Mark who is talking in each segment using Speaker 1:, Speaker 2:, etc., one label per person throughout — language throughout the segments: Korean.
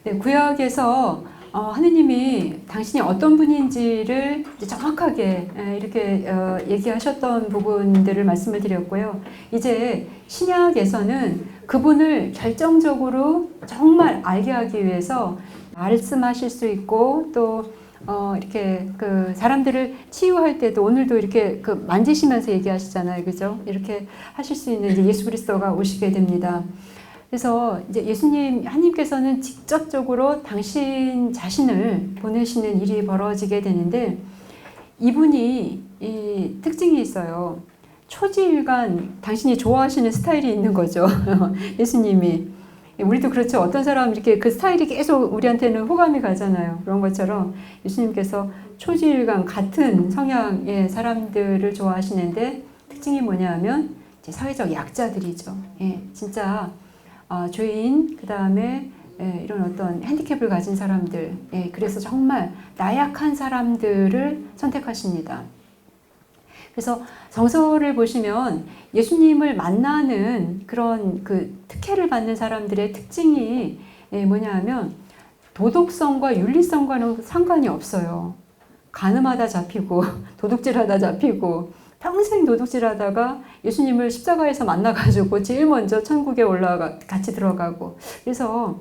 Speaker 1: 네, 구약에서 하느님이 당신이 어떤 분인지를 이제 정확하게 이렇게 얘기하셨던 부분들을 말씀을 드렸고요. 이제 신약에서는 그분을 결정적으로 정말 알게 하기 위해서 말씀하실 수 있고 또 이렇게 그 사람들을 치유할 때도 오늘도 이렇게 그 만지시면서 얘기하시잖아요, 그죠? 이렇게 하실 수 있는 이제 예수 그리스도가 오시게 됩니다. 그래서 이제 예수님, 하나님께서는 직접적으로 당신 자신을 보내시는 일이 벌어지게 되는데 이분이 이 특징이 있어요. 초지일관 당신이 좋아하시는 스타일이 있는 거죠. 예수님이. 우리도 그렇죠. 어떤 사람 이렇게 그 스타일이 계속 우리한테는 호감이 가잖아요. 그런 것처럼 예수님께서 초지일관 같은 성향의 사람들을 좋아하시는데 특징이 뭐냐 하면 이제 사회적 약자들이죠. 예, 진짜 죄인, 그 다음에 이런 어떤 핸디캡을 가진 사람들, 그래서 정말 나약한 사람들을 선택하십니다. 그래서 성서를 보시면 예수님을 만나는 그런 그 특혜를 받는 사람들의 특징이 뭐냐 하면 도덕성과 윤리성과는 상관이 없어요. 간음하다 잡히고 도둑질하다 잡히고 평생 도둑질하다가 예수님을 십자가에서 만나가지고 제일 먼저 천국에 올라가 같이 들어가고 그래서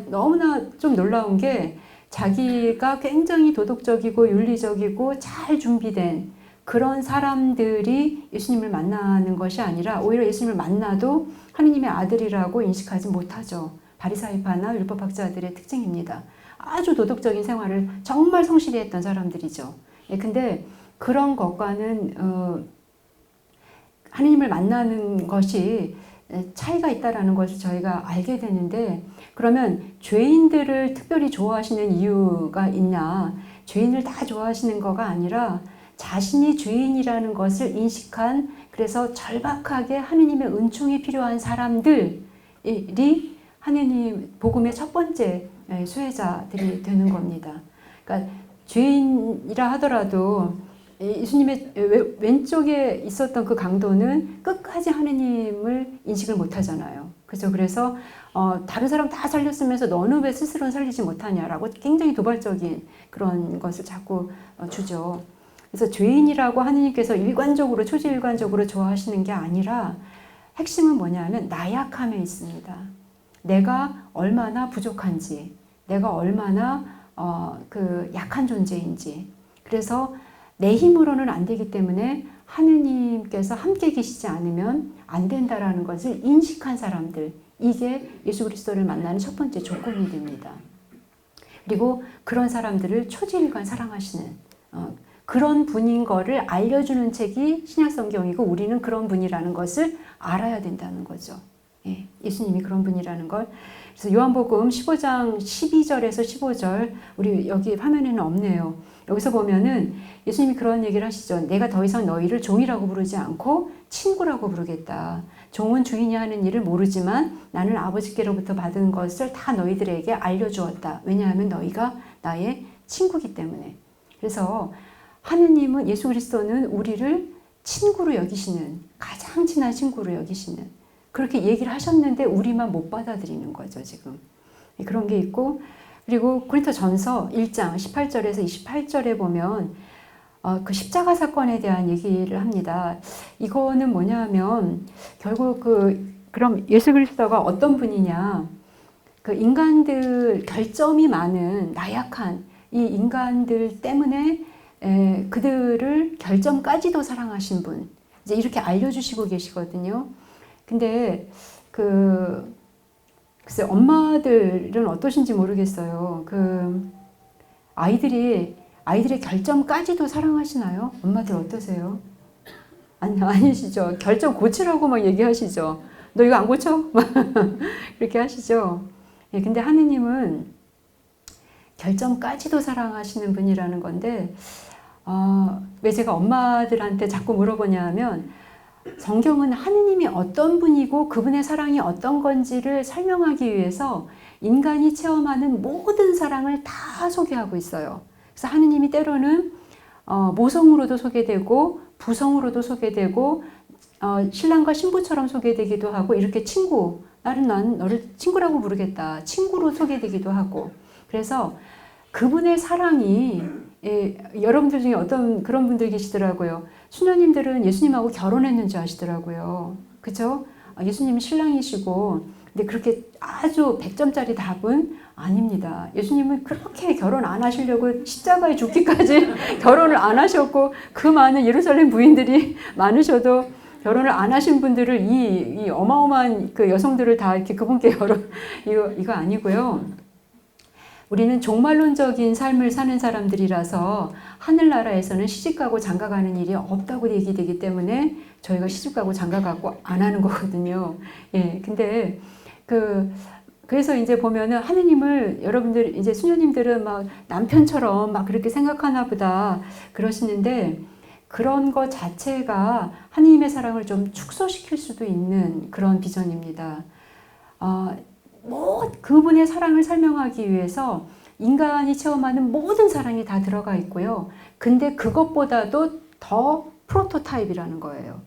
Speaker 1: 너무나 좀 놀라운 게 자기가 굉장히 도덕적이고 윤리적이고 잘 준비된 그런 사람들이 예수님을 만나는 것이 아니라 오히려 예수님을 만나도 하느님의 아들이라고 인식하지 못하죠. 바리사이파나 율법학자들의 특징입니다. 아주 도덕적인 생활을 정말 성실히 했던 사람들이죠. 근데 그런 것과는 하느님을 만나는 것이 차이가 있다라는 것을 저희가 알게 되는데 그러면 죄인들을 특별히 좋아하시는 이유가 있냐? 죄인을 다 좋아하시는 거가 아니라 자신이 죄인이라는 것을 인식한 그래서 절박하게 하느님의 은총이 필요한 사람들이 하느님 복음의 첫 번째 수혜자들이 되는 겁니다. 그러니까 죄인이라 하더라도 예수님의 왼쪽에 있었던 그 강도는 끝까지 하느님을 인식을 못하잖아요. 그죠? 그래서 다른 사람 다 살렸으면서 너는 왜 스스로는 살리지 못하냐라고 굉장히 도발적인 그런 것을 자꾸 주죠. 그래서 죄인이라고 하느님께서 일관적으로 초지일관적으로 좋아하시는 게 아니라 핵심은 뭐냐면 나약함에 있습니다. 내가 얼마나 부족한지, 내가 얼마나 그 약한 존재인지. 그래서 내 힘으로는 안 되기 때문에 하느님께서 함께 계시지 않으면 안 된다라는 것을 인식한 사람들, 이게 예수 그리스도를 만나는 첫 번째 조건이 됩니다. 그리고 그런 사람들을 초지일관 사랑하시는 그런 분인 거를 알려주는 책이 신약성경이고 우리는 그런 분이라는 것을 알아야 된다는 거죠. 예수님이 그런 분이라는 걸. 그래서 요한복음 15장 12절에서 15절 우리 여기 화면에는 없네요. 여기서 보면은 예수님이 그런 얘기를 하시죠. 내가 더 이상 너희를 종이라고 부르지 않고 친구라고 부르겠다. 종은 주인이 하는 일을 모르지만 나는 아버지께로부터 받은 것을 다 너희들에게 알려주었다. 왜냐하면 너희가 나의 친구이기 때문에. 그래서 하느님은 예수 그리스도는 우리를 친구로 여기시는 가장 친한 친구로 여기시는 그렇게 얘기를 하셨는데 우리만 못 받아들이는 거죠 지금. 그런 게 있고 그리고 고린도전서 1장 18절에서 28절에 보면 그 십자가 사건에 대한 얘기를 합니다. 이거는 뭐냐 하면 결국 그럼 예수 그리스도가 어떤 분이냐 그 인간들 결점이 많은 나약한 이 인간들 때문에 그들을 결점까지도 사랑하신 분 이제 이렇게 알려주시고 계시거든요. 근데 글쎄 엄마들은 어떠신지 모르겠어요. 아이들의 결점까지도 사랑하시나요? 엄마들 어떠세요? 아니시죠. 결점 고치라고 막 얘기하시죠. 너 이거 안 고쳐? 그렇게 하시죠. 근데 하느님은 결점까지도 사랑하시는 분이라는 건데 왜 제가 엄마들한테 자꾸 물어보냐 하면 성경은 하느님이 어떤 분이고 그분의 사랑이 어떤 건지를 설명하기 위해서 인간이 체험하는 모든 사랑을 다 소개하고 있어요. 그래서 하느님이 때로는 모성으로도 소개되고 부성으로도 소개되고 신랑과 신부처럼 소개되기도 하고 이렇게 친구 난 너를 친구라고 부르겠다. 친구로 소개되기도 하고. 그래서 그분의 사랑이 여러분들 중에 어떤 그런 분들 계시더라고요. 수녀님들은 예수님하고 결혼했는 줄 아시더라고요. 그죠? 예수님이 신랑이시고 근데 그렇게 아주 100점짜리 답은 아닙니다. 예수님은 그렇게 결혼 안 하시려고 십자가에 죽기까지 결혼을 안 하셨고 그 많은 예루살렘 부인들이 많으셔도 결혼을 안 하신 분들을 이 어마어마한 그 여성들을 다 이렇게 그분께 이거 아니고요. 우리는 종말론적인 삶을 사는 사람들이라서 하늘나라에서는 시집가고 장가가는 일이 없다고 얘기되기 때문에 저희가 시집가고 장가가고 안 하는 거거든요. 예, 근데 그래서 이제 보면은 하느님을 여러분들 이제 수녀님들은 막 남편처럼 막 그렇게 생각하나 보다 그러시는데 그런 것 자체가 하느님의 사랑을 좀 축소시킬 수도 있는 그런 비전입니다. 그분의 사랑을 설명하기 위해서 인간이 체험하는 모든 사랑이 다 들어가 있고요. 근데 그것보다도 더 프로토타입이라는 거예요.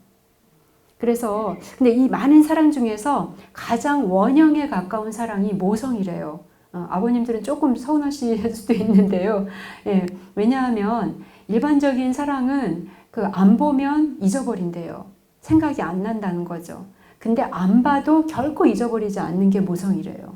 Speaker 1: 그래서 근데 이 많은 사랑 중에서 가장 원형에 가까운 사랑이 모성이래요. 아버님들은 조금 서운하실 수도 있는데요. 예, 왜냐하면 일반적인 사랑은 안 보면 잊어버린대요. 생각이 안 난다는 거죠. 근데 안 봐도 결코 잊어버리지 않는 게 모성이래요.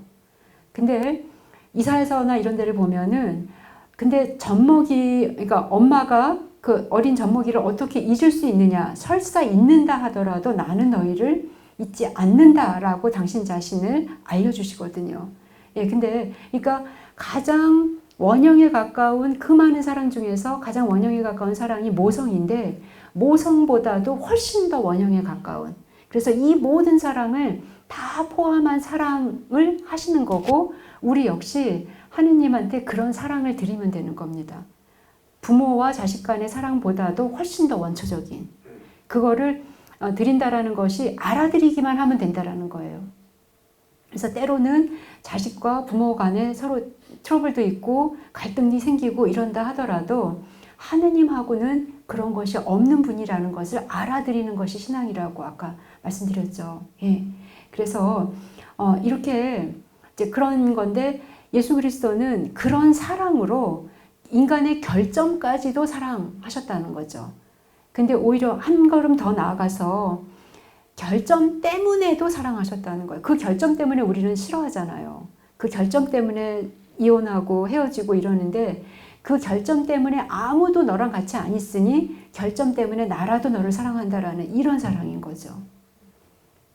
Speaker 1: 근데 이사야서나 이런 데를 보면은 근데 그러니까 엄마가 그 어린 젖먹이를 어떻게 잊을 수 있느냐. 설사 잊는다 하더라도 나는 너희를 잊지 않는다라고 당신 자신을 알려주시거든요. 예, 근데 그러니까 가장 원형에 가까운 그 많은 사랑 중에서 가장 원형에 가까운 사랑이 모성인데 모성보다도 훨씬 더 원형에 가까운 그래서 이 모든 사랑을 다 포함한 사랑을 하시는 거고 우리 역시 하느님한테 그런 사랑을 드리면 되는 겁니다. 부모와 자식 간의 사랑보다도 훨씬 더 원초적인 그거를 드린다라는 것이 알아들이기만 하면 된다라는 거예요. 그래서 때로는 자식과 부모 간에 서로 트러블도 있고 갈등이 생기고 이런다 하더라도 하느님하고는 그런 것이 없는 분이라는 것을 알아들이는 것이 신앙이라고 아까 말씀드렸죠. 예. 그래서 이렇게 이제 그런 건데 예수 그리스도는 그런 사랑으로 인간의 결점까지도 사랑하셨다는 거죠. 근데 오히려 한 걸음 더 나아가서 결점 때문에도 사랑하셨다는 거예요. 그 결점 때문에 우리는 싫어하잖아요. 그 결점 때문에 이혼하고 헤어지고 이러는데 그 결점 때문에 아무도 너랑 같이 안 있으니 결점 때문에 나라도 너를 사랑한다라는 이런 사랑인 거죠.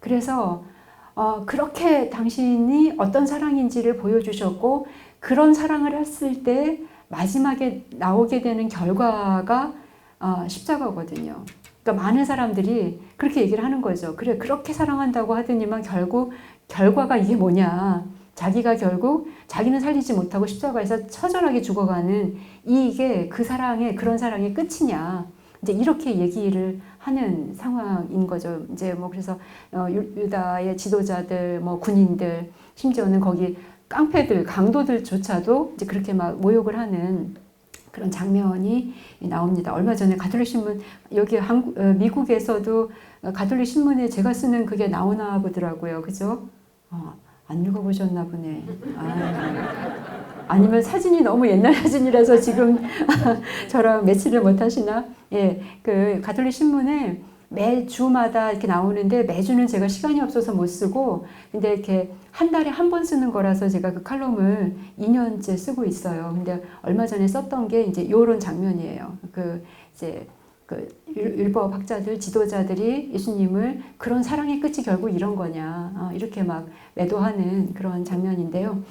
Speaker 1: 그래서 그렇게 당신이 어떤 사랑인지를 보여주셨고 그런 사랑을 했을 때 마지막에 나오게 되는 결과가 십자가거든요. 그러니까 많은 사람들이 그렇게 얘기를 하는 거죠. 그래 그렇게 사랑한다고 하더니만 결국 결과가 이게 뭐냐. 자기가 결국 자기는 살리지 못하고 십자가에서 처절하게 죽어가는 이게 그 사랑의 그런 사랑의 끝이냐. 이제 이렇게 얘기를 하는 상황인 거죠. 이제 뭐 그래서 유다의 지도자들, 뭐 군인들, 심지어는 거기 깡패들, 강도들조차도 이제 그렇게 막 모욕을 하는 그런 장면이 나옵니다. 얼마 전에 가톨릭 신문 여기 미국에서도 가톨릭 신문에 제가 쓰는 그게 나오나 보더라고요. 그죠? 안 읽어보셨나 보네. 아니면 사진이 너무 옛날 사진이라서 지금 저랑 매치를 못 하시나? 예, 그 가톨릭 신문에 매주마다 이렇게 나오는데 매주는 제가 시간이 없어서 못 쓰고 근데 이렇게 한 달에 한 번 쓰는 거라서 제가 그 칼럼을 2년째 쓰고 있어요. 근데 얼마 전에 썼던 게 이제 요런 장면이에요. 이제 율법 학자들, 지도자들이 예수님을 그런 사랑의 끝이 결국 이런 거냐 이렇게 막 매도하는 그런 장면인데요.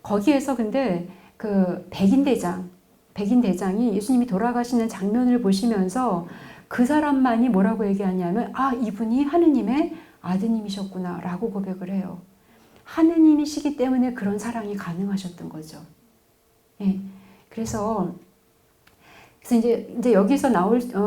Speaker 1: 거기에서 근데 그 백인 대장이 예수님이 돌아가시는 장면을 보시면서 그 사람만이 뭐라고 얘기하냐면 이분이 하느님의 아드님이셨구나 라고 고백을 해요. 하느님이시기 때문에 그런 사랑이 가능하셨던 거죠. 예. 그래서 이제 여기서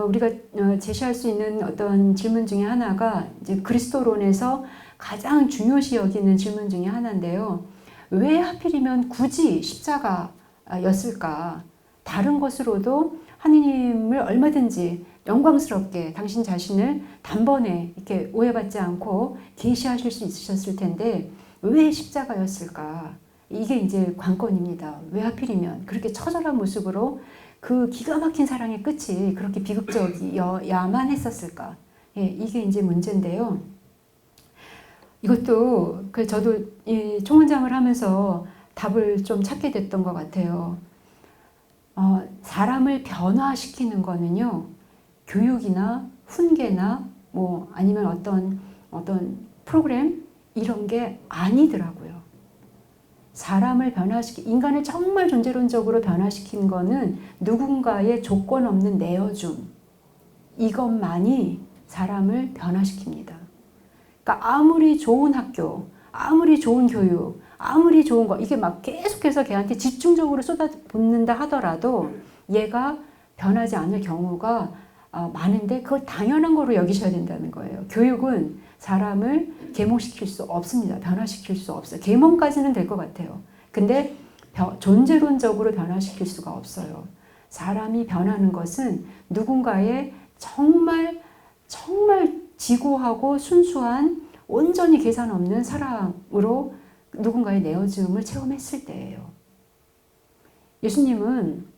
Speaker 1: 우리가 제시할 수 있는 어떤 질문 중에 하나가 이제 그리스도론에서 가장 중요시 여기는 질문 중에 하나인데요. 왜 하필이면 굳이 십자가였을까? 다른 것으로도 하느님을 얼마든지 영광스럽게 당신 자신을 단번에 이렇게 오해받지 않고 계시하실 수 있으셨을 텐데 왜 십자가였을까? 이게 이제 관건입니다. 왜 하필이면 그렇게 처절한 모습으로 그 기가 막힌 사랑의 끝이 그렇게 비극적이야만 했었을까? 예, 이게 이제 문제인데요. 이것도 저도 이 총원장을 하면서 답을 좀 찾게 됐던 것 같아요. 사람을 변화시키는 거는요, 교육이나 훈계나 뭐 아니면 어떤 프로그램 이런 게 아니더라고요. 사람을 인간을 정말 존재론적으로 변화시킨 거는 누군가의 조건 없는 내어줌, 이것만이 사람을 변화시킵니다. 그러니까 아무리 좋은 학교, 아무리 좋은 교육, 아무리 좋은 거 이게 막 계속해서 걔한테 집중적으로 쏟아붓는다 하더라도 얘가 변하지 않을 경우가 많은데 그걸 당연한 거로 여기셔야 된다는 거예요. 교육은 사람을 계몽시킬 수 없습니다. 변화시킬 수 없어요. 계몽까지는 될 것 같아요. 근데 존재론적으로 변화시킬 수가 없어요. 사람이 변하는 것은 누군가의 정말 지고하고 순수한 온전히 계산 없는 사랑으로 누군가의 내어줌을 체험했을 때예요. 예수님은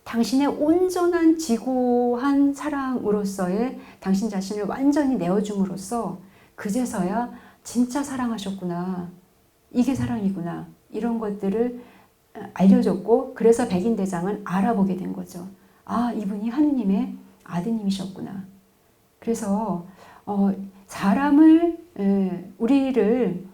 Speaker 1: 당신의 온전한 지고한 사랑으로서의 당신 자신을 완전히 내어줌으로써 그제서야 진짜 사랑하셨구나. 이게 사랑이구나. 이런 것들을 알려줬고 그래서 백인대장은 알아보게 된 거죠. 아, 이분이 하느님의 아드님이셨구나. 그래서 우리를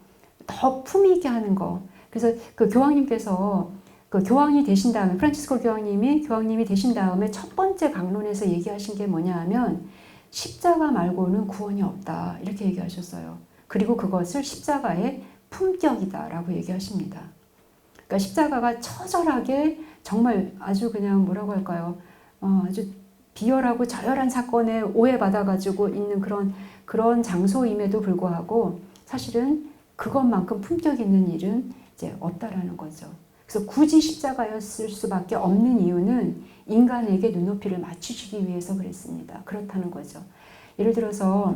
Speaker 1: 더 품위 있게 하는 거. 그래서 그 교황님께서 그 교황이 되신 다음에 프란치스코 교황님이 되신 다음에 첫 번째 강론에서 얘기하신 게 뭐냐 하면 십자가 말고는 구원이 없다 이렇게 얘기하셨어요. 그리고 그것을 십자가의 품격이다라고 얘기하십니다. 그러니까 십자가가 처절하게 정말 아주 그냥 뭐라고 할까요? 아주 비열하고 저열한 사건에 오해받아가지고 있는 그런 장소임에도 불구하고 사실은 그것만큼 품격 있는 일은 이제 없다라는 거죠. 그래서 굳이 십자가였을 수밖에 없는 이유는 인간에게 눈높이를 맞추시기 위해서 그랬습니다. 그렇다는 거죠. 예를 들어서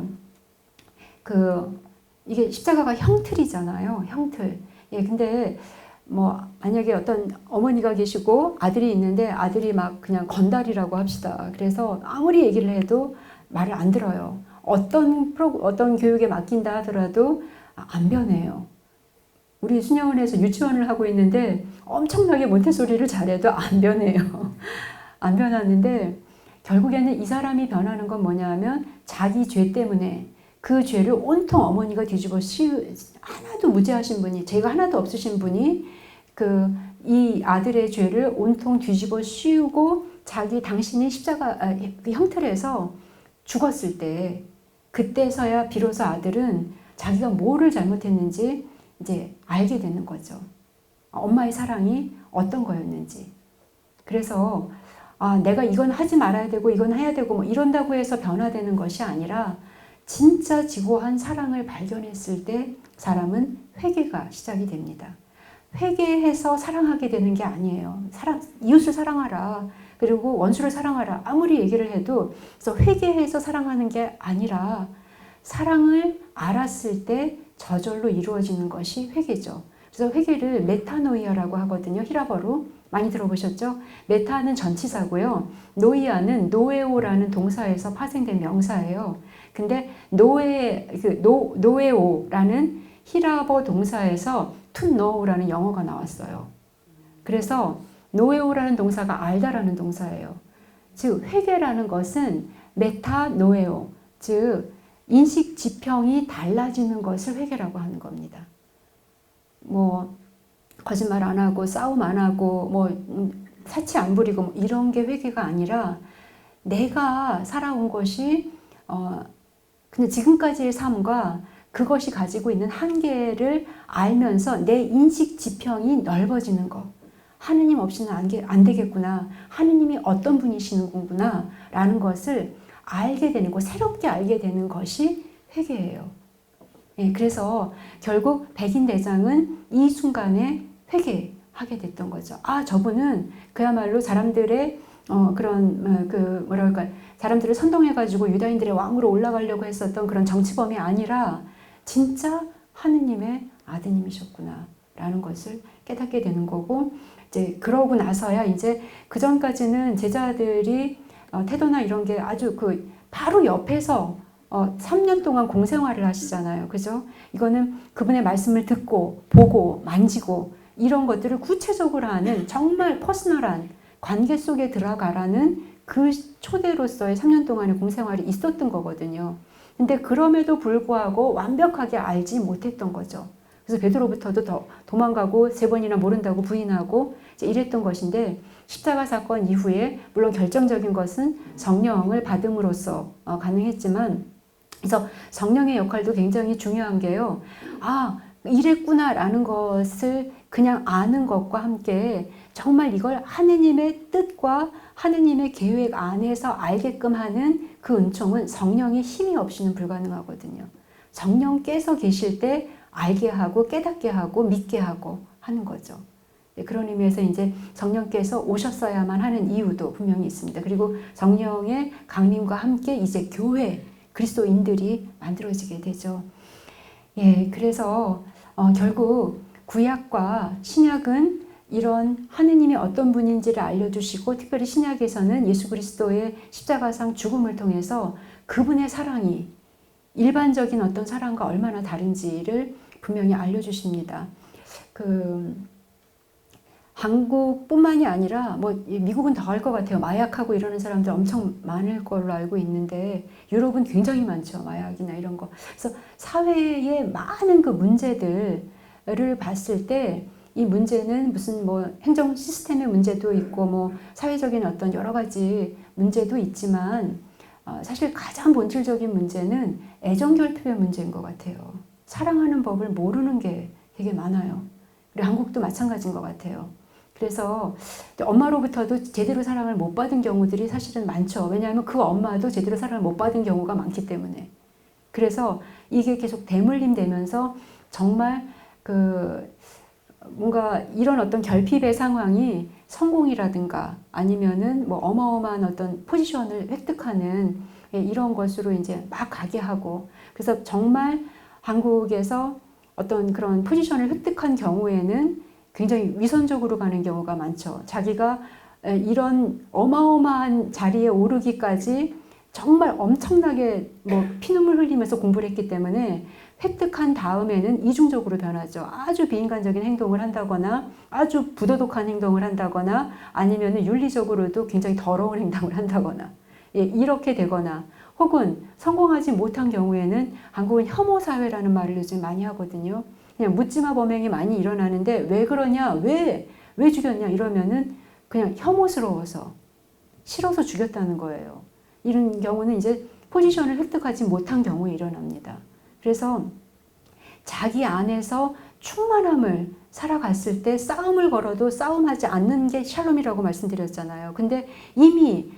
Speaker 1: 이게 십자가가 형틀이잖아요. 형틀. 예, 근데 뭐 만약에 어떤 어머니가 계시고 아들이 있는데 아들이 막 그냥 건달이라고 합시다. 그래서 아무리 얘기를 해도 말을 안 들어요. 어떤 교육에 맡긴다 하더라도 안 변해요. 우리 수녀원에서 유치원을 하고 있는데 엄청나게 몬테소리를 잘해도 안 변해요. 안 변하는데 결국에는 이 사람이 변하는 건 뭐냐 하면 자기 죄 때문에 그 죄를 온통 어머니가 뒤집어 하나도 무죄하신 분이, 죄가 하나도 없으신 분이 이 아들의 죄를 온통 뒤집어 씌우고 당신이 십자가 그 형틀에서 죽었을 때 그때서야 비로소 아들은 자기가 뭐를 잘못했는지 이제 알게 되는 거죠. 엄마의 사랑이 어떤 거였는지. 그래서 내가 이건 하지 말아야 되고 이건 해야 되고 뭐 이런다고 해서 변화되는 것이 아니라 진짜 지고한 사랑을 발견했을 때 사람은 회개가 시작이 됩니다. 회개해서 사랑하게 되는 게 아니에요. 이웃을 사랑하라. 그리고 원수를 사랑하라. 아무리 얘기를 해도 그래서 회개해서 사랑하는 게 아니라 사랑을 알았을 때 저절로 이루어지는 것이 회개죠. 그래서 회개를 메타노이아라고 하거든요. 히라버로. 많이 들어보셨죠? 메타는 전치사고요. 노이아는 노에오라는 동사에서 파생된 명사예요. 근데 노에오라는 히라버 동사에서 to know라는 영어가 나왔어요. 그래서 노에오라는 동사가 알다라는 동사예요. 즉 회개라는 것은 메타노에오, 즉 인식 지평이 달라지는 것을 회개라고 하는 겁니다. 뭐 거짓말 안 하고 싸움 안 하고 뭐 사치 안 부리고 뭐 이런 게 회개가 아니라 내가 살아온 것이 그냥 지금까지의 삶과 그것이 가지고 있는 한계를 알면서 내 인식 지평이 넓어지는 것. 하느님 없이는 안 되겠구나. 하느님이 어떤 분이시는구나 라는 것을 알게 되는 것, 새롭게 알게 되는 것이 회개예요. 예, 그래서 결국 백인대장은 이 순간에 회개하게 됐던 거죠. 저분은 그야말로 사람들의 사람들을 선동해가지고 유다인들의 왕으로 올라가려고 했었던 그런 정치범이 아니라 진짜 하느님의 아드님이셨구나라는 것을 깨닫게 되는 거고, 이제 그러고 나서야 이제 그 전까지는 제자들이 태도나 이런 게 아주 그 바로 옆에서 3년 동안 공생활을 하시잖아요. 그죠? 이거는 그분의 말씀을 듣고 보고 만지고 이런 것들을 구체적으로 하는 정말 퍼스널한 관계 속에 들어가라는 그 초대로서의 3년 동안의 공생활이 있었던 거거든요. 근데 그럼에도 불구하고 완벽하게 알지 못했던 거죠. 그래서 베드로부터도 더 도망가고 3번이나 모른다고 부인하고 이제 이랬던 것인데, 십자가 사건 이후에 물론 결정적인 것은 성령을 받음으로써 가능했지만, 그래서 성령의 역할도 굉장히 중요한 게요. 아, 이랬구나라는 것을 그냥 아는 것과 함께 정말 이걸 하느님의 뜻과 하느님의 계획 안에서 알게끔 하는 그 은총은 성령의 힘이 없이는 불가능하거든요. 성령께서 계실 때 알게 하고 깨닫게 하고 믿게 하고 하는 거죠. 그런 의미에서 이제 성령께서 오셨어야만 하는 이유도 분명히 있습니다. 그리고 성령의 강림과 함께 이제 교회, 그리스도인들이 만들어지게 되죠. 예, 그래서 결국 구약과 신약은 이런 하느님이 어떤 분인지를 알려주시고, 특별히 신약에서는 예수 그리스도의 십자가상 죽음을 통해서 그분의 사랑이 일반적인 어떤 사랑과 얼마나 다른지를 분명히 알려주십니다. 한국뿐만이 아니라 뭐 미국은 더 할 것 같아요. 마약하고 이러는 사람들 엄청 많을 걸로 알고 있는데 유럽은 굉장히 많죠. 마약이나 이런 거. 그래서 사회의 많은 그 문제들을 봤을 때 이 문제는 무슨 뭐 행정 시스템의 문제도 있고 뭐 사회적인 어떤 여러 가지 문제도 있지만 사실 가장 본질적인 문제는 애정 결핍의 문제인 것 같아요. 사랑하는 법을 모르는 게 되게 많아요. 그리고 한국도 마찬가지인 것 같아요. 그래서 엄마로부터도 제대로 사랑을 못 받은 경우들이 사실은 많죠. 왜냐하면 그 엄마도 제대로 사랑을 못 받은 경우가 많기 때문에. 그래서 이게 계속 대물림 되면서 정말 뭔가 이런 어떤 결핍의 상황이 성공이라든가 아니면은 뭐 어마어마한 어떤 포지션을 획득하는 이런 것으로 이제 막 가게 하고, 그래서 정말 한국에서 어떤 그런 포지션을 획득한 경우에는 굉장히 위선적으로 가는 경우가 많죠. 자기가 이런 어마어마한 자리에 오르기까지 정말 엄청나게 뭐 피눈물 흘리면서 공부를 했기 때문에 획득한 다음에는 이중적으로 변하죠. 아주 비인간적인 행동을 한다거나 아주 부도덕한 행동을 한다거나 아니면 윤리적으로도 굉장히 더러운 행동을 한다거나 이렇게 되거나, 혹은 성공하지 못한 경우에는 한국은 혐오 사회라는 말을 요즘 많이 하거든요. 그냥 묻지마 범행이 많이 일어나는데 왜 그러냐, 왜 죽였냐 이러면은 그냥 혐오스러워서 싫어서 죽였다는 거예요. 이런 경우는 이제 포지션을 획득하지 못한 경우에 일어납니다. 그래서 자기 안에서 충만함을 살아갔을 때 싸움을 걸어도 싸움하지 않는 게 샬롬이라고 말씀드렸잖아요. 근데 이미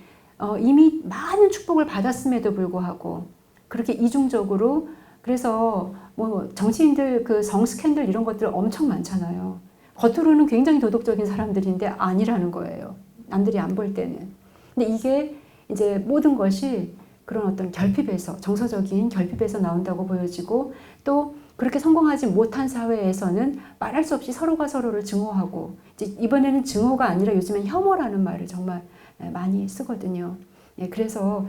Speaker 1: 많은 축복을 받았음에도 불구하고 그렇게 이중적으로, 그래서 뭐 정치인들 그 성스캔들 이런 것들 엄청 많잖아요. 겉으로는 굉장히 도덕적인 사람들인데 아니라는 거예요. 남들이 안 볼 때는. 근데 이게 이제 모든 것이 그런 어떤 결핍에서, 정서적인 결핍에서 나온다고 보여지고, 또 그렇게 성공하지 못한 사회에서는 말할 수 없이 서로가 서로를 증오하고, 이제 이번에는 증오가 아니라 요즘엔 혐오라는 말을 정말 많이 쓰거든요. 예, 그래서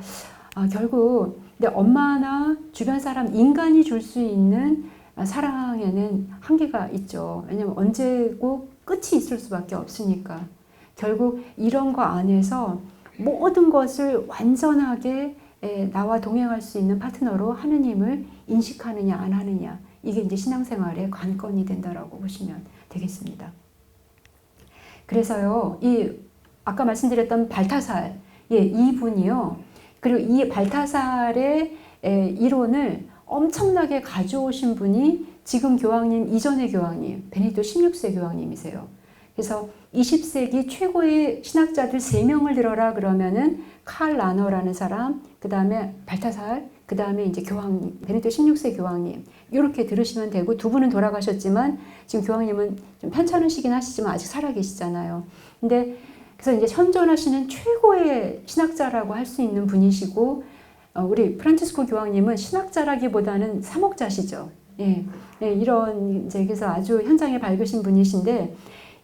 Speaker 1: 결국 근데 엄마나 주변 사람, 인간이 줄 수 있는 사랑에는 한계가 있죠. 왜냐하면 언제고 끝이 있을 수밖에 없으니까. 결국 이런 거 안에서 모든 것을 완전하게 나와 동행할 수 있는 파트너로 하느님을 인식하느냐 안 하느냐, 이게 이제 신앙생활의 관건이 된다라고 보시면 되겠습니다. 그래서요, 아까 말씀드렸던 발타살, 이분이요, 그리고 이 발타살의 이론을 엄청나게 가져오신 분이 지금 교황님 이전의 교황님, 베네딕토 16세 교황님이세요. 그래서 20세기 최고의 신학자들 3명을 들어라 그러면은 칼 라너라는 사람, 그 다음에 발타살, 그 다음에 이제 교황님, 베네딕토 16세 교황님, 이렇게 들으시면 되고, 두 분은 돌아가셨지만 지금 교황님은 좀 편찮으시긴 하시지만 아직 살아계시잖아요. 근데 그래서 이제 현존하시는 최고의 신학자라고 할 수 있는 분이시고, 우리 프란치스코 교황님은 신학자라기보다는 사목자시죠. 예, 예, 이런 이제 그래서 아주 현장에 밝으신 분이신데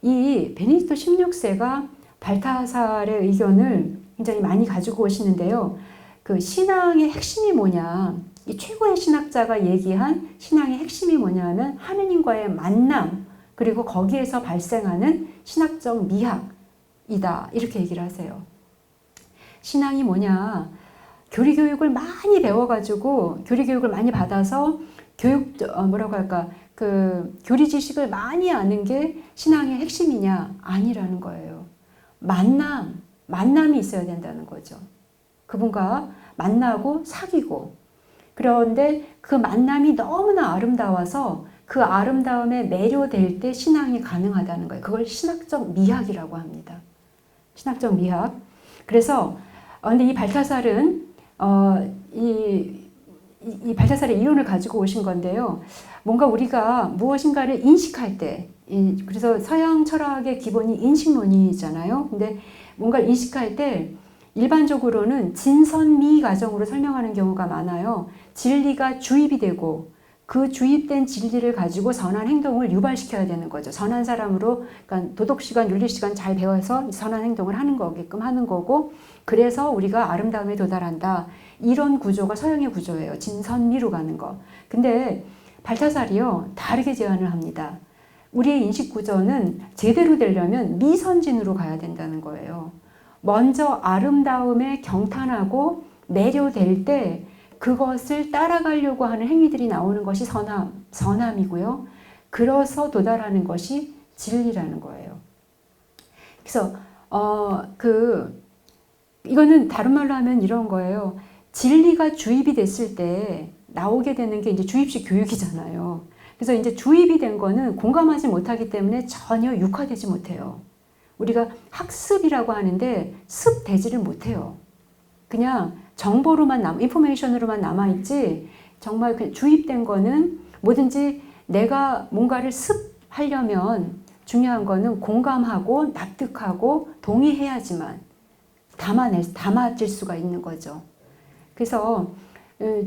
Speaker 1: 이 베네딕토 16세가 발타살의 의견을 굉장히 많이 가지고 오시는데요. 그 신앙의 핵심이 뭐냐? 이 최고의 신학자가 얘기한 신앙의 핵심이 뭐냐면 하느님과의 만남 그리고 거기에서 발생하는 신학적 미학이다 이렇게 얘기를 하세요. 신앙이 뭐냐? 교리 교육을 많이 배워가지고 교리 교육을 많이 받아서 뭐라고 할까 그 교리 지식을 많이 아는 게 신앙의 핵심이냐? 아니라는 거예요. 만남이 있어야 된다는 거죠. 그분과 만나고 사귀고 그런데 그 만남이 너무나 아름다워서 그 아름다움에 매료될 때 신앙이 가능하다는 거예요. 그걸 신학적 미학이라고 합니다. 신학적 미학. 그래서 근데 이 발타살은 이 발타살의 이론을 가지고 오신 건데요. 뭔가 우리가 무엇인가를 인식할 때 그래서 서양 철학의 기본이 인식론이잖아요. 근데 뭔가를 인식할 때 일반적으로는 진선미 과정으로 설명하는 경우가 많아요. 진리가 주입이 되고 그 주입된 진리를 가지고 선한 행동을 유발시켜야 되는 거죠. 선한 사람으로 그러니까 도덕시간, 윤리시간 잘 배워서 선한 행동을 하는 거게끔 하는 거고 그래서 우리가 아름다움에 도달한다. 이런 구조가 서양의 구조예요. 진선미로 가는 거. 근데 발타살이요. 다르게 제안을 합니다. 우리의 인식 구조는 제대로 되려면 미선진으로 가야 된다는 거예요. 먼저 아름다움에 경탄하고 매료될 때 그것을 따라가려고 하는 행위들이 나오는 것이 선함이고요. 그래서 도달하는 것이 진리라는 거예요. 그래서 이거는 다른 말로 하면 이런 거예요. 진리가 주입이 됐을 때 나오게 되는 게 이제 주입식 교육이잖아요. 그래서 이제 주입이 된 거는 공감하지 못하기 때문에 전혀 육화되지 못해요. 우리가 학습이라고 하는데 습되지를 못해요. 그냥 정보로만 인포메이션으로만 남아있지 정말 주입된 거는 뭐든지 내가 뭔가를 습하려면 중요한 거는 공감하고 납득하고 동의해야지만 담아질 수가 있는 거죠. 그래서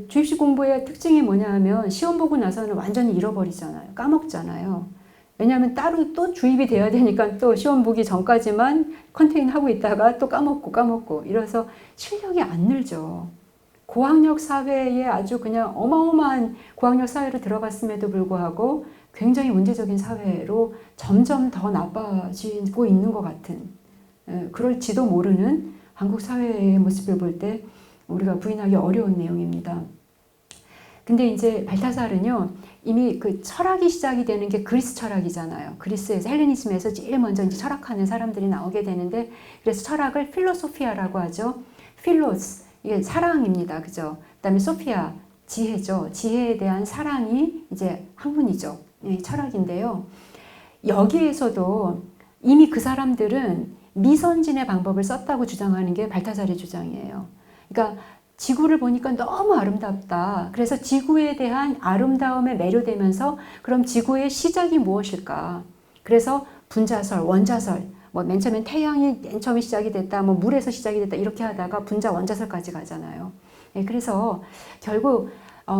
Speaker 1: 주입식 공부의 특징이 뭐냐 하면 시험 보고 나서는 완전히 잃어버리잖아요. 까먹잖아요. 왜냐하면 따로 또 주입이 돼야 되니까 또 시험 보기 전까지만 컨테인 하고 있다가 또 까먹고 이래서 실력이 안 늘죠. 고학력 사회에 아주 그냥 어마어마한 고학력 사회로 들어갔음에도 불구하고 굉장히 문제적인 사회로 점점 더 나빠지고 있는 것 같은 그럴지도 모르는 한국 사회의 모습을 볼 때 우리가 부인하기 어려운 내용입니다. 근데 이제 발타살은요, 이미 그 철학이 시작이 되는 게 그리스 철학이잖아요. 그리스에서 헬레니즘에서 제일 먼저 이제 철학하는 사람들이 나오게 되는데, 그래서 철학을 필로소피아라고 하죠. 필로스, 이게 사랑입니다. 그죠? 그 다음에 소피아, 지혜죠. 지혜에 대한 사랑이 이제 학문이죠. 철학인데요. 여기에서도 이미 그 사람들은 미선진의 방법을 썼다고 주장하는 게 발타살의 주장이에요. 그러니까 지구를 보니까 너무 아름답다. 그래서 지구에 대한 아름다움에 매료되면서 그럼 지구의 시작이 무엇일까? 그래서 분자설, 원자설, 뭐 맨 처음엔 태양이 맨 처음에 시작이 됐다, 뭐 물에서 시작이 됐다 이렇게 하다가 분자, 원자설까지 가잖아요. 그래서 결국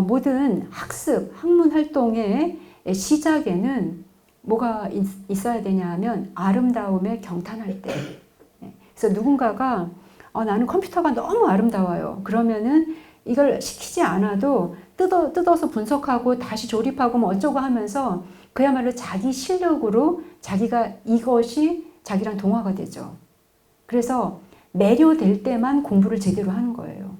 Speaker 1: 모든 학습, 학문 활동의 시작에는 뭐가 있어야 되냐 하면 아름다움에 경탄할 때. 그래서 누군가가 나는 컴퓨터가 너무 아름다워요. 그러면은 이걸 시키지 않아도 뜯어서 분석하고 다시 조립하고 뭐 어쩌고 하면서 그야말로 자기 실력으로 자기가 이것이 자기랑 동화가 되죠. 그래서 매료될 때만 공부를 제대로 하는 거예요.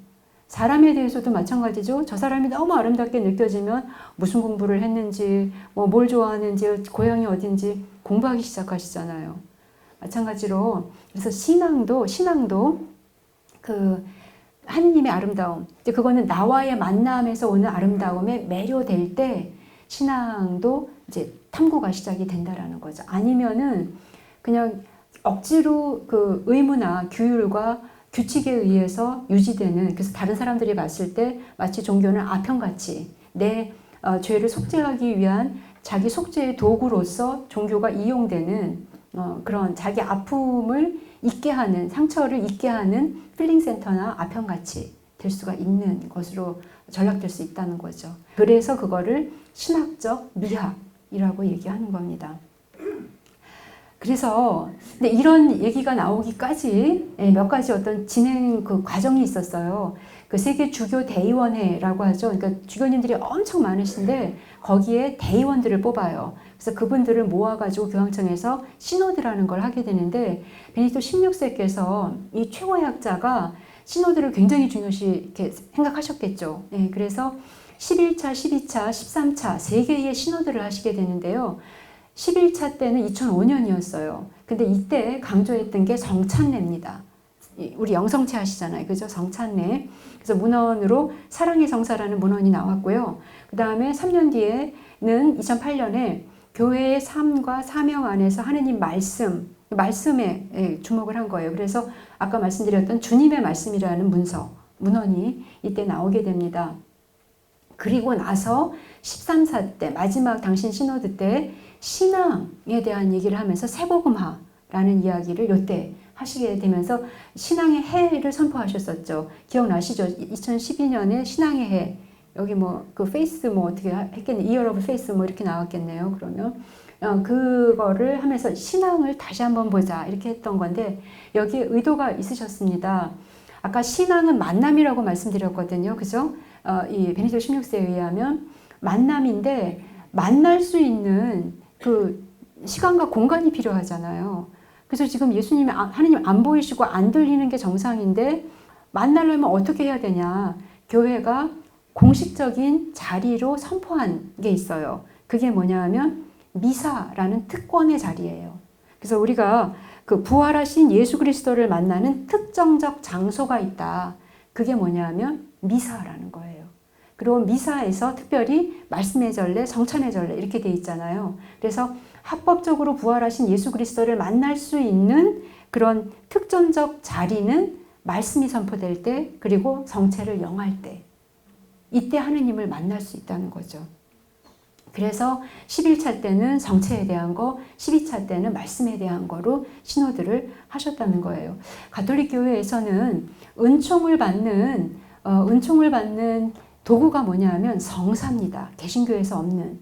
Speaker 1: 사람에 대해서도 마찬가지죠. 저 사람이 너무 아름답게 느껴지면 무슨 공부를 했는지, 뭐 뭘 좋아하는지, 고향이 어딘지 공부하기 시작하시잖아요. 마찬가지로 그래서 신앙도 그 하느님의 아름다움, 이제 그거는 나와의 만남에서 오는 아름다움에 매료될 때 신앙도 이제 탐구가 시작이 된다라는 거죠. 아니면은 그냥 억지로 그 의무나 규율과 규칙에 의해서 유지되는, 그래서 다른 사람들이 봤을 때 마치 종교는 아편같이 내 죄를 속죄하기 위한 자기 속죄의 도구로서 종교가 이용되는 그런 자기 아픔을 잊게 하는, 상처를 잊게 하는 필링센터나 아편같이 될 수가 있는 것으로 전락될 수 있다는 거죠. 그래서 그거를 신학적 미학이라고 얘기하는 겁니다. 그래서 근데 이런 얘기가 나오기까지 몇 가지 어떤 진행 그 과정이 있었어요. 그 세계 주교 대의원회라고 하죠. 그러니까 주교님들이 엄청 많으신데 거기에 대의원들을 뽑아요. 그래서 그분들을 모아가지고 교황청에서 시노드라는 걸 하게 되는데 베네딕토 16세께서 이 최고의 학자가 시노드를 굉장히 중요시 이렇게 생각하셨겠죠. 그래서 11차, 12차, 13차 세 개의 시노드를 하시게 되는데요. 11차 때는 2005년이었어요. 근데 이때 강조했던 게 성찬례입니다. 우리 영성체 하시잖아요. 그죠? 성찬례. 그래서 문헌으로 사랑의 성사라는 문헌이 나왔고요. 그 다음에 3년 뒤에는 2008년에 교회의 삶과 사명 안에서 하느님 말씀에 주목을 한 거예요. 그래서 아까 말씀드렸던 주님의 말씀이라는 문헌이 이때 나오게 됩니다. 그리고 나서 13사 때 마지막 당신 시노드 때 신앙에 대한 얘기를 하면서 새복음화라는 이야기를 이때 하시게 되면서 신앙의 해를 선포하셨었죠. 기억나시죠? 2012년에 신앙의 해. 여기 뭐 그 페이스 뭐 어떻게 했겠네. Year of Faith 뭐 이렇게 나왔겠네요. 그러면 그거를 하면서 신앙을 다시 한번 보자 이렇게 했던 건데 여기에 의도가 있으셨습니다. 아까 신앙은 만남이라고 말씀드렸거든요. 그죠? 이 베네딕토 16세에 의하면 만남인데 만날 수 있는 그 시간과 공간이 필요하잖아요. 그래서 지금 예수님이 하나님 안 보이시고 안 들리는 게 정상인데 만나려면 어떻게 해야 되냐. 교회가 공식적인 자리로 선포한 게 있어요. 그게 뭐냐 하면 미사라는 특권의 자리예요. 그래서 우리가 그 부활하신 예수 그리스도를 만나는 특정적 장소가 있다. 그게 뭐냐 하면 미사라는 거예요. 그리고 미사에서 특별히 말씀의 전례, 성찬의 전례 이렇게 돼 있잖아요. 그래서 합법적으로 부활하신 예수 그리스도를 만날 수 있는 그런 특정적 자리는 말씀이 선포될 때 그리고 성체를 영할 때 이때 하느님을 만날 수 있다는 거죠. 그래서 11차 때는 성체에 대한 거, 12차 때는 말씀에 대한 거로 신호들을 하셨다는 거예요. 가톨릭 교회에서는 은총을 받는 도구가 뭐냐면 성사입니다. 개신교에서 없는.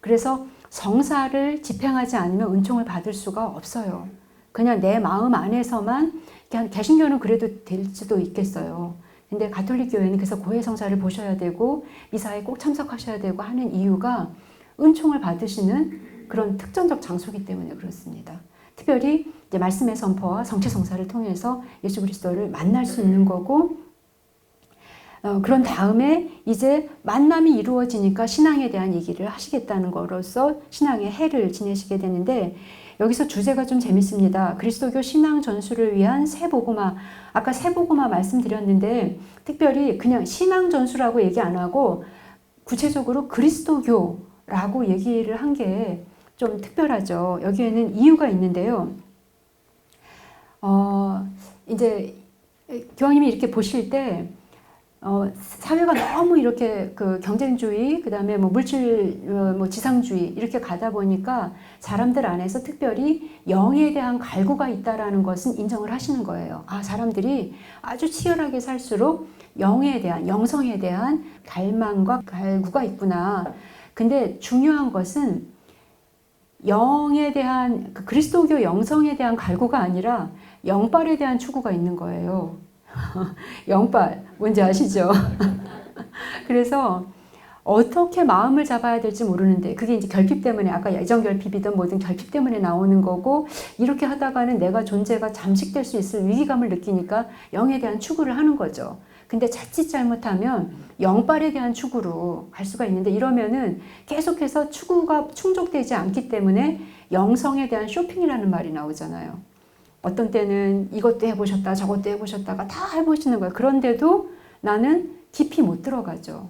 Speaker 1: 그래서 성사를 집행하지 않으면 은총을 받을 수가 없어요. 그냥 내 마음 안에서만, 그냥 개신교는 그래도 될지도 있겠어요. 근데 가톨릭 교회는 그래서 고해성사를 보셔야 되고 미사에 꼭 참석하셔야 되고 하는 이유가 은총을 받으시는 그런 특정적 장소이기 때문에 그렇습니다. 특별히 이제 말씀의 선포와 성체성사를 통해서 예수 그리스도를 만날 수 있는 거고 그런 다음에 이제 만남이 이루어지니까 신앙에 대한 얘기를 하시겠다는 거로서 신앙의 해를 지내시게 되는데 여기서 주제가 좀 재밌습니다. 그리스도교 신앙 전수를 위한 새복음화. 아까 새복음화 말씀드렸는데 특별히 그냥 신앙 전수라고 얘기 안 하고 구체적으로 그리스도교라고 얘기를 한 게 좀 특별하죠. 여기에는 이유가 있는데요. 이제 교황님이 이렇게 보실 때 사회가 너무 이렇게 그 경쟁주의, 그 다음에 뭐 물질, 뭐 지상주의 이렇게 가다 보니까 사람들 안에서 특별히 영에 대한 갈구가 있다라는 것은 인정을 하시는 거예요. 아, 사람들이 아주 치열하게 살수록 영에 대한, 영성에 대한 갈망과 갈구가 있구나. 근데 중요한 것은 영에 대한, 그리스도교 영성에 대한 갈구가 아니라 영빨에 대한 추구가 있는 거예요. 영빨 뭔지 아시죠? 그래서 어떻게 마음을 잡아야 될지 모르는데 그게 이제 결핍 때문에 아까 애정 결핍이든 뭐든 결핍 때문에 나오는 거고 이렇게 하다가는 내가 존재가 잠식될 수 있을 위기감을 느끼니까 영에 대한 추구를 하는 거죠. 근데 자칫 잘못하면 영빨에 대한 추구로 갈 수가 있는데 이러면은 계속해서 추구가 충족되지 않기 때문에 영성에 대한 쇼핑이라는 말이 나오잖아요. 어떤 때는 이것도 해보셨다 저것도 해보셨다가 다 해보시는 거예요. 그런데도 나는 깊이 못 들어가죠.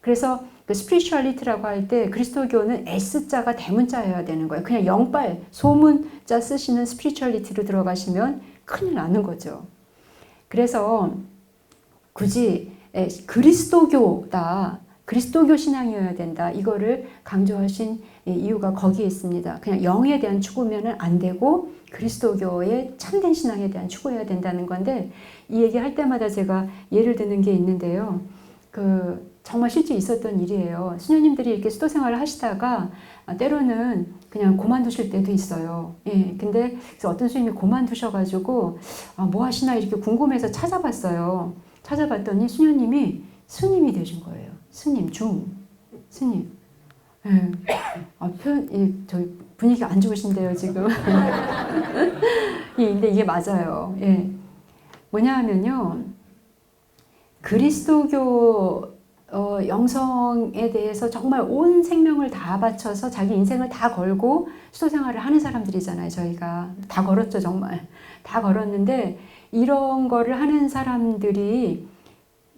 Speaker 1: 그래서 그 스피리추얼리티라고 할 때 그리스도교는 S자가 대문자여야 되는 거예요. 그냥 영빨 소문자 쓰시는 스피리추얼리티로 들어가시면 큰일 나는 거죠. 그래서 굳이 그리스도교다, 그리스도교 신앙이어야 된다 이거를 강조하신 이유가 거기에 있습니다. 그냥 영에 대한 추구면은 안 되고 그리스도교의 참된 신앙에 대한 추구해야 된다는 건데, 이 얘기할 때마다 제가 예를 드는 게 있는데요. 정말 실제 있었던 일이에요. 수녀님들이 이렇게 수도 생활을 하시다가 때로는 그냥 그만두실 때도 있어요. 예, 근데 어떤 스님이 그만두셔가지고 뭐 하시나 이렇게 궁금해서 찾아봤어요. 찾아봤더니 수녀님이 스님이 되신 거예요. 스님. 예. 저희 분위기 안 좋으신데요, 지금. 예, 근데 이게 맞아요. 예. 뭐냐 하면요. 그리스도교 영성에 대해서 정말 온 생명을 다 바쳐서 자기 인생을 다 걸고 수도 생활을 하는 사람들이잖아요. 저희가 다 걸었죠. 정말 다 걸었는데, 이런 거를 하는 사람들이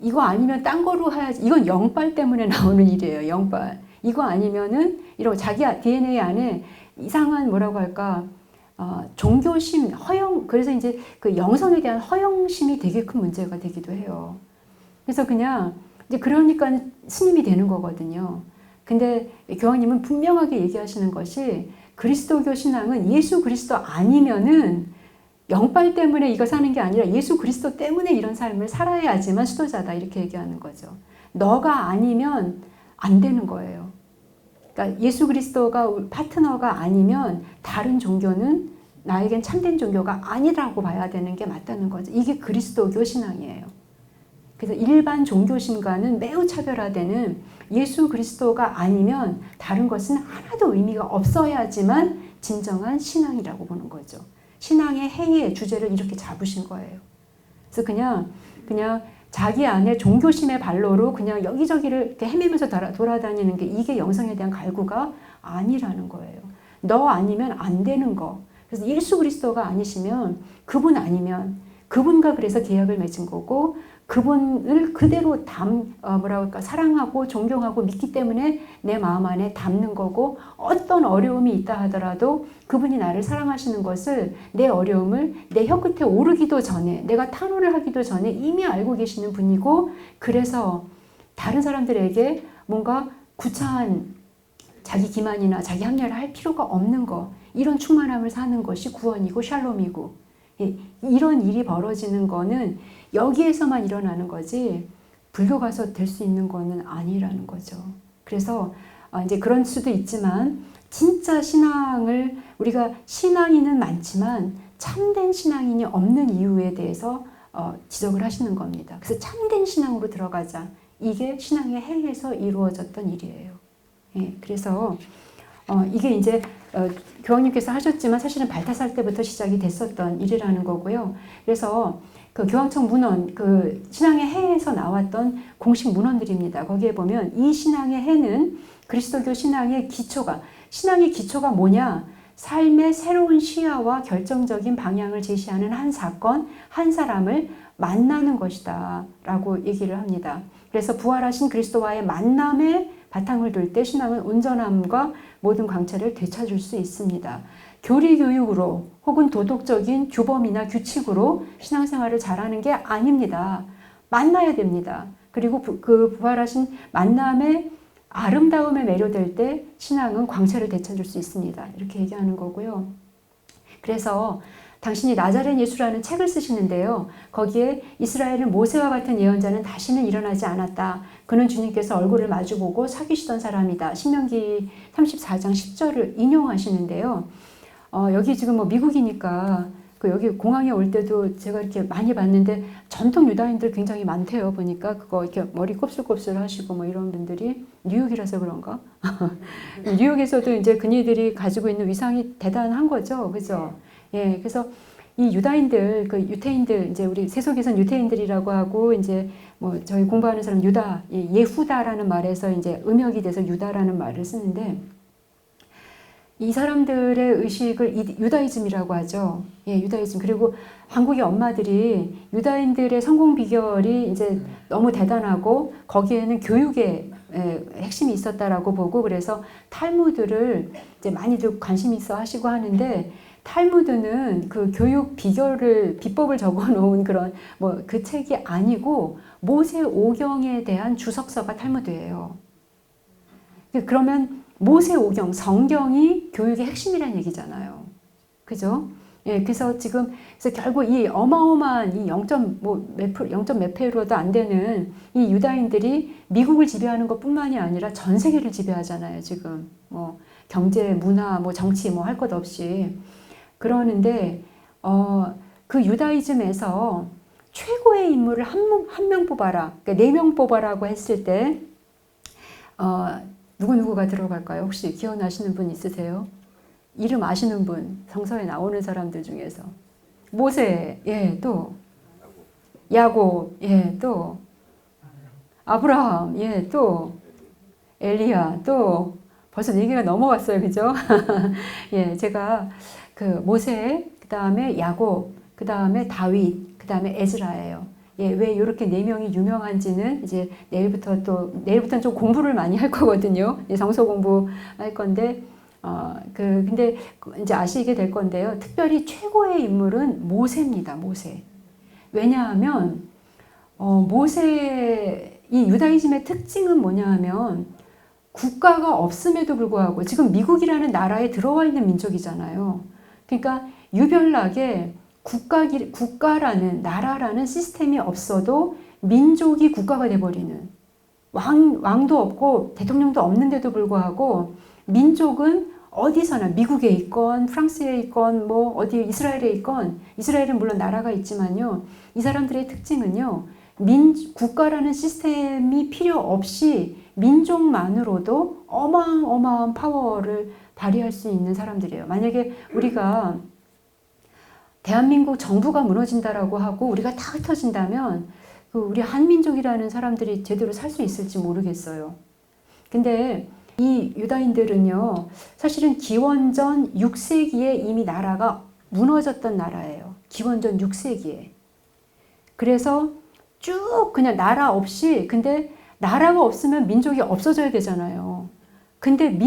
Speaker 1: 이거 아니면 딴 거로 해야지, 이건 영빨 때문에 나오는 일이에요. 영빨. 이거 아니면은 이런 자기 DNA 안에 이상한 뭐라고 할까, 종교심, 허영, 그래서 이제 그 영성에 대한 허영심이 되게 큰 문제가 되기도 해요. 그래서 그냥 이제 그러니까 스님이 되는 거거든요. 근데 교황님은 분명하게 얘기하시는 것이, 그리스도교 신앙은 예수 그리스도 아니면은 영빨 때문에 이거 사는 게 아니라 예수 그리스도 때문에 이런 삶을 살아야지만 수도자다, 이렇게 얘기하는 거죠. 너가 아니면 안 되는 거예요. 그러니까 예수 그리스도가 파트너가 아니면 다른 종교는 나에겐 참된 종교가 아니라고 봐야 되는 게 맞다는 거죠. 이게 그리스도교 신앙이에요. 그래서 일반 종교심과는 매우 차별화되는, 예수 그리스도가 아니면 다른 것은 하나도 의미가 없어야지만 진정한 신앙이라고 보는 거죠. 신앙의 해의 주제를 이렇게 잡으신 거예요. 그래서 그냥 자기 안에 종교심의 발로로 그냥 여기저기를 이렇게 헤매면서 돌아다니는 게, 이게 영성에 대한 갈구가 아니라는 거예요. 너 아니면 안 되는 거. 그래서 예수 그리스도가 아니시면, 그분 아니면, 그분과 그래서 계약을 맺은 거고, 그분을 그대로 사랑하고 존경하고 믿기 때문에 내 마음 안에 담는 거고, 어떤 어려움이 있다 하더라도 그분이 나를 사랑하시는 것을, 내 어려움을 내 혀끝에 오르기도 전에, 내가 탄원을 하기도 전에 이미 알고 계시는 분이고, 그래서 다른 사람들에게 뭔가 구차한 자기 기만이나 자기 합리화를 할 필요가 없는 거, 이런 충만함을 사는 것이 구원이고 샬롬이고, 이런 일이 벌어지는 거는 여기에서만 일어나는 거지, 불교 가서 될 수 있는 거는 아니라는 거죠. 그래서 이제 그런 수도 있지만, 진짜 신앙을, 우리가 신앙인은 많지만 참된 신앙인이 없는 이유에 대해서 지적을 하시는 겁니다. 그래서 참된 신앙으로 들어가자. 이게 신앙의 해에서 이루어졌던 일이에요. 예, 그래서 이게 이제 교황님께서 하셨지만 사실은 발타살 때부터 시작이 됐었던 일이라는 거고요. 그래서 그 교황청 문헌, 그 신앙의 해에서 나왔던 공식 문헌들입니다. 거기에 보면 이 신앙의 해는 그리스도교 신앙의 기초가, 신앙의 기초가 뭐냐? 삶의 새로운 시야와 결정적인 방향을 제시하는 한 사건, 한 사람을 만나는 것이다 라고 얘기를 합니다. 그래서 부활하신 그리스도와의 만남에 바탕을 둘 때 신앙은 온전함과 모든 광채를 되찾을 수 있습니다. 교리 교육으로 혹은 도덕적인 규범이나 규칙으로 신앙생활을 잘하는 게 아닙니다. 만나야 됩니다. 그리고 그 부활하신 만남의 아름다움에 매료될 때 신앙은 광채를 되찾을 수 있습니다. 이렇게 얘기하는 거고요. 그래서 당신이 나자렛 예수라는 책을 쓰시는데요. 거기에 이스라엘은 모세와 같은 예언자는 다시는 일어나지 않았다. 그는 주님께서 얼굴을 마주보고 사귀시던 사람이다. 신명기 34장 10절을 인용하시는데요. 여기 지금 뭐 미국이니까 여기 공항에 올 때도 제가 이렇게 많이 봤는데 전통 유다인들 굉장히 많대요. 보니까 그거 이렇게 머리 곱슬곱슬 하시고 뭐 이런 분들이, 뉴욕이라서 그런가? 뉴욕에서도 이제 그니들이 가지고 있는 위상이 대단한 거죠. 그죠? 예, 그래서 이 유다인들, 그 유태인들, 이제 우리 세속에선 유태인들이라고 하고, 이제 뭐 저희 공부하는 사람 유다, 예후다라는 말에서 이제 음역이 돼서 유다라는 말을 쓰는데, 이 사람들의 의식을 유다이즘이라고 하죠. 예, 유다이즘. 그리고 한국의 엄마들이 유다인들의 성공 비결이 이제 너무 대단하고 거기에는 교육의 핵심이 있었다라고 보고, 그래서 탈무드를 이제 많이들 관심 있어 하시고 하는데, 탈무드는 그 교육 비법을 적어 놓은 그런 뭐 그 책이 아니고 모세 오경에 대한 주석서가 탈무드예요. 그러면 모세오경, 성경이 교육의 핵심이라는 얘기잖아요. 그죠? 예, 그래서 그래서 결국 이 어마어마한 이 0점 몇 프로도 안 되는 이 유다인들이 미국을 지배하는 것뿐만이 아니라 전 세계를 지배하잖아요, 지금. 뭐, 경제, 문화, 뭐, 정치, 뭐, 할 것 없이. 그러는데, 그 유다이즘에서 최고의 인물을 한 명 뽑아라. 그러니까 4명 뽑아라고 했을 때, 누구가 들어갈까요? 혹시 기억나시는 분 있으세요? 이름 아시는 분, 성서에 나오는 사람들 중에서. 모세, 예, 또. 야곱, 예, 또. 아브라함, 예, 또. 엘리야, 또. 벌써 얘기가 넘어갔어요, 그죠? 예, 제가 그 모세, 그 다음에 야곱, 그 다음에 다윗, 그 다음에 에스라예요. 예, 왜 이렇게 4명이 유명한지는 이제 내일부터는 좀 공부를 많이 할 거거든요. 성서 공부 할 건데, 근데 이제 아시게 될 건데요. 특별히 최고의 인물은 모세입니다, 모세. 왜냐하면, 이 유다이즘의 특징은 뭐냐 하면, 국가가 없음에도 불구하고, 지금 미국이라는 나라에 들어와 있는 민족이잖아요. 그러니까 유별나게 국가라는, 나라라는 시스템이 없어도 민족이 국가가 돼버리는, 왕도 없고 대통령도 없는데도 불구하고 민족은 어디서나 미국에 있건 프랑스에 있건 뭐 어디 이스라엘에 있건, 이스라엘은 물론 나라가 있지만요, 이 사람들의 특징은요, 국가라는 시스템이 필요 없이 민족만으로도 어마어마한 파워를 발휘할 수 있는 사람들이에요. 만약에 우리가 대한민국 정부가 무너진다라고 하고 우리가 다 흩어진다면 우리 한민족이라는 사람들이 제대로 살 수 있을지 모르겠어요. 근데 이 유다인들은요, 사실은 기원전 6세기에 이미 나라가 무너졌던 나라예요. 기원전 6세기에. 그래서 쭉 그냥 나라 없이, 근데 나라가 없으면 민족이 없어져야 되잖아요. 근데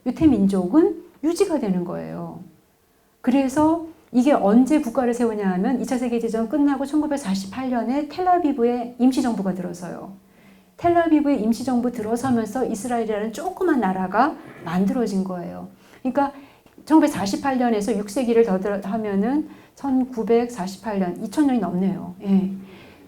Speaker 1: 유태민족은 유지가 되는 거예요. 그래서 이게 언제 국가를 세우냐 하면 2차 세계대전 끝나고 1948년에 텔아비브에 임시정부가 들어서요. 텔아비브에 임시정부 들어서면서 이스라엘이라는 조그만 나라가 만들어진 거예요. 그러니까 1948년에서 6세기를 하면은 1948년, 2000년이 넘네요. 예.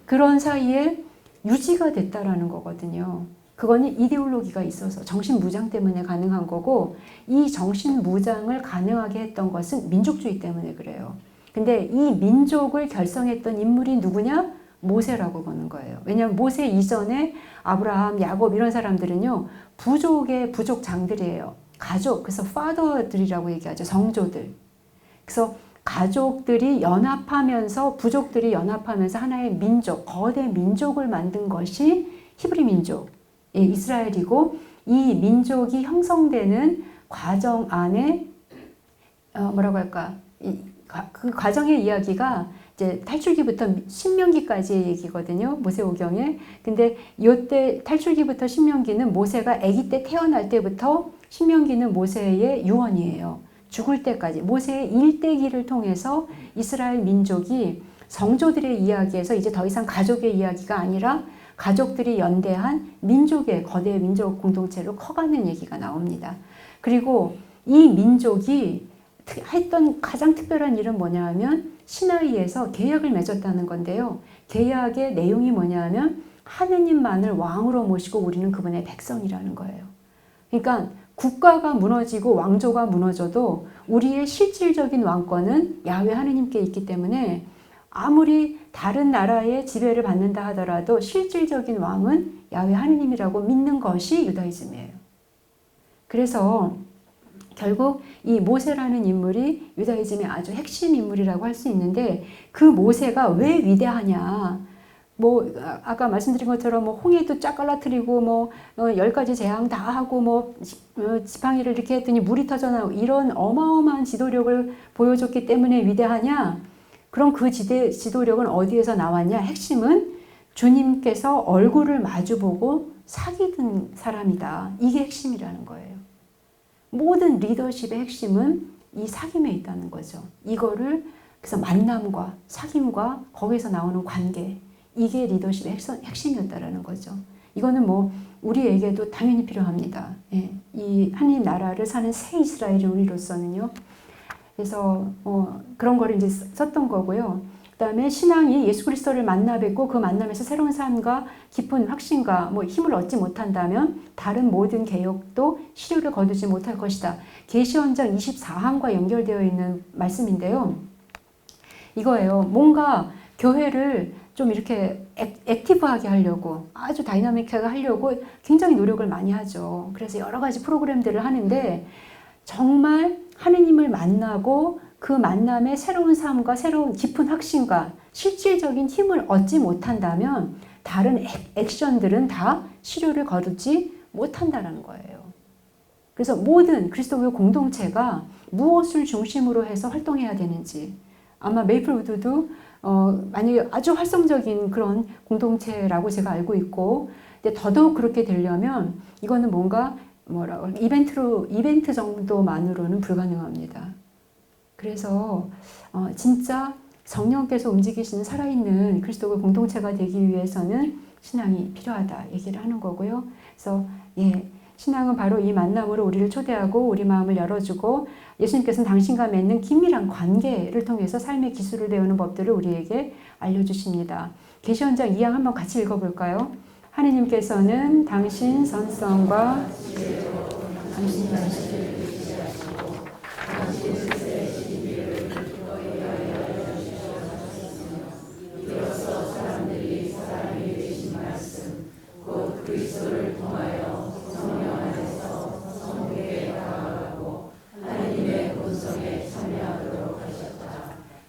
Speaker 1: 그런 사이에 유지가 됐다라는 거거든요. 그거는 이데올로기가 있어서 정신무장 때문에 가능한 거고, 이 정신무장을 가능하게 했던 것은 민족주의 때문에 그래요. 근데 이 민족을 결성했던 인물이 누구냐? 모세라고 보는 거예요. 왜냐하면 모세 이전에 아브라함, 야곱 이런 사람들은요, 부족장들이에요. 가족, 그래서 파더들이라고 얘기하죠. 성조들. 그래서 가족들이 연합하면서, 부족들이 연합하면서 하나의 민족, 거대 민족을 만든 것이 히브리 민족, 이스라엘이고, 이 민족이 형성되는 과정 안에 뭐라고 할까, 그 과정의 이야기가 이제 탈출기부터 신명기까지의 얘기거든요. 모세오경에. 근데 이때 탈출기부터 신명기는 모세가 아기 때 태어날 때부터, 신명기는 모세의 유언이에요. 죽을 때까지 모세의 일대기를 통해서 이스라엘 민족이 성조들의 이야기에서 이제 더 이상 가족의 이야기가 아니라 가족들이 연대한 민족의 거대 민족 공동체로 커가는 얘기가 나옵니다. 그리고 이 민족이 했던 가장 특별한 일은 뭐냐 하면 시나이에서 계약을 맺었다는 건데요. 계약의 내용이 뭐냐 하면 하느님만을 왕으로 모시고 우리는 그분의 백성이라는 거예요. 그러니까 국가가 무너지고 왕조가 무너져도 우리의 실질적인 왕권은 야훼 하느님께 있기 때문에 아무리 다른 나라의 지배를 받는다 하더라도 실질적인 왕은 야훼 하느님이라고 믿는 것이 유다이즘이에요. 그래서 결국 이 모세라는 인물이 유다이즘의 아주 핵심 인물이라고 할 수 있는데, 그 모세가 왜 위대하냐? 뭐 아까 말씀드린 것처럼 뭐 홍해도 쫙 갈라뜨리고 뭐 10가지 재앙 다 하고 뭐 지팡이를 이렇게 했더니 물이 터져나오고 이런 어마어마한 지도력을 보여줬기 때문에 위대하냐? 그럼 그 지도력은 어디에서 나왔냐? 핵심은 주님께서 얼굴을 마주보고 사귀던 사람이다. 이게 핵심이라는 거예요. 모든 리더십의 핵심은 이 사귐에 있다는 거죠. 이거를 그래서 만남과 사귐과 거기서 나오는 관계, 이게 리더십의 핵심이었다라는 거죠. 이거는 뭐 우리에게도 당연히 필요합니다. 예, 이 하나님 나라를 사는 새 이스라엘이 우리로서는요. 그래서 그런 거를 이제 썼던 거고요. 그 다음에 신앙이 예수 그리스도를 만나 뵙고 그 만남에서 새로운 삶과 깊은 확신과 뭐 힘을 얻지 못한다면 다른 모든 개혁도 실효를 거두지 못할 것이다. 계시원장 24항과 연결되어 있는 말씀인데요. 이거예요. 뭔가 교회를 좀 이렇게 액티브하게 하려고, 아주 다이나믹하게 하려고 굉장히 노력을 많이 하죠. 그래서 여러 가지 프로그램들을 하는데 정말 하느님을 만나고 그 만남에 새로운 삶과 새로운 깊은 확신과 실질적인 힘을 얻지 못한다면 다른 액션들은 다 실효를 거두지 못한다는 거예요. 그래서 모든 그리스도교 공동체가 무엇을 중심으로 해서 활동해야 되는지, 아마 메이플우드도 만약에 아주 활성적인 그런 공동체라고 제가 알고 있고, 근데 더더욱 그렇게 되려면 이거는 뭔가 이벤트 정도만으로는 불가능합니다. 그래서 진짜 성령께서 움직이시는 살아있는 그리스도교 공동체가 되기 위해서는 신앙이 필요하다 얘기를 하는 거고요. 그래서 신앙은 바로 이 만남으로 우리를 초대하고 우리 마음을 열어주고 예수님께서는 당신과 맺는 긴밀한 관계를 통해서 삶의 기술을 배우는 법들을 우리에게 알려주십니다. 계시원장 2장 한번 같이 읽어볼까요? 하느님께서는 당신 선성과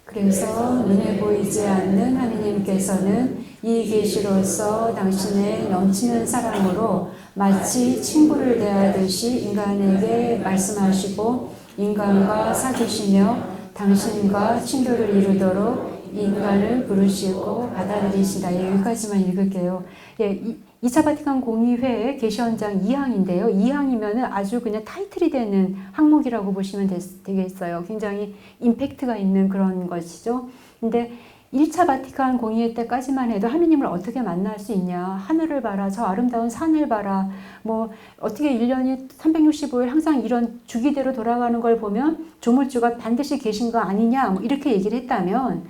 Speaker 1: 그래서 눈에 보이지 않는 하느님께서는 이 계시로서 당신의 넘치는 사랑으로 마치 친구를 대하듯이 인간에게 말씀하시고 인간과 사귀시며 당신과 친교를 이루도록 인간을 부르시고 받아들이시다. 여기까지만 읽을게요. 2차 바티칸 공의회의 계시원장 2항인데요. 2항이면 아주 그냥 타이틀이 되는 항목이라고 보시면 되겠어요. 굉장히 임팩트가 있는 그런 것이죠. 근데 1차 바티칸 공의회 때까지만 해도 하느님을 어떻게 만날 수 있냐. 하늘을 봐라. 저 아름다운 산을 봐라. 뭐 어떻게 1년이 365일 항상 이런 주기대로 돌아가는 걸 보면 조물주가 반드시 계신 거 아니냐. 뭐 이렇게 얘기를 했다면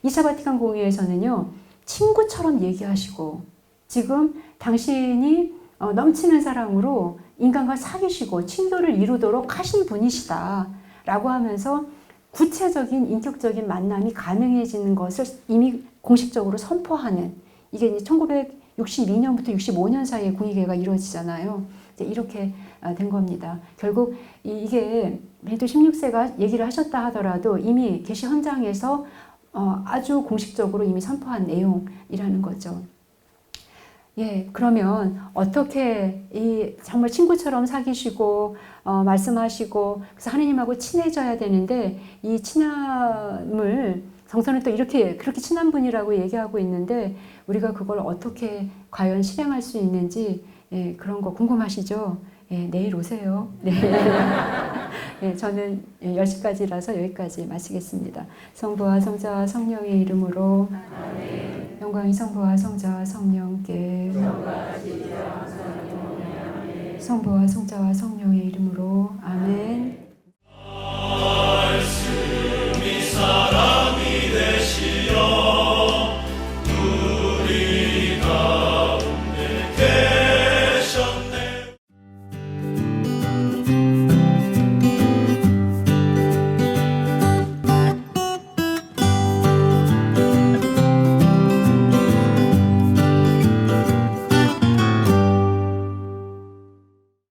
Speaker 1: 2차 바티칸 공의회에서는요. 친구처럼 얘기하시고 지금 당신이 넘치는 사랑으로 인간과 사귀시고 친교를 이루도록 하신 분이시다 라고 하면서 구체적인 인격적인 만남이 가능해지는 것을 이미 공식적으로 선포하는, 이게 이제 1962년부터 65년 사이에 공의회가 이루어지잖아요. 이제 이렇게 된 겁니다. 결국 이게 베네딕토 16세가 얘기를 하셨다 하더라도 이미 계시 헌장에서 아주 공식적으로 이미 선포한 내용이라는 거죠. 그러면 어떻게 정말 친구처럼 사귀시고 말씀하시고 그래서 하느님하고 친해져야 되는데 이 친함을 성서는 또 그렇게 친한 분이라고 얘기하고 있는데 우리가 그걸 어떻게 과연 실행할 수 있는지 그런 거 궁금하시죠? 내일 오세요. 저는 10시까지라서 여기까지 마치겠습니다. 성부와 성자와 성령의 이름으로 아멘. 영광이 성부와 성자와 성령께 성부와 성자와 성령의 이름으로 아멘.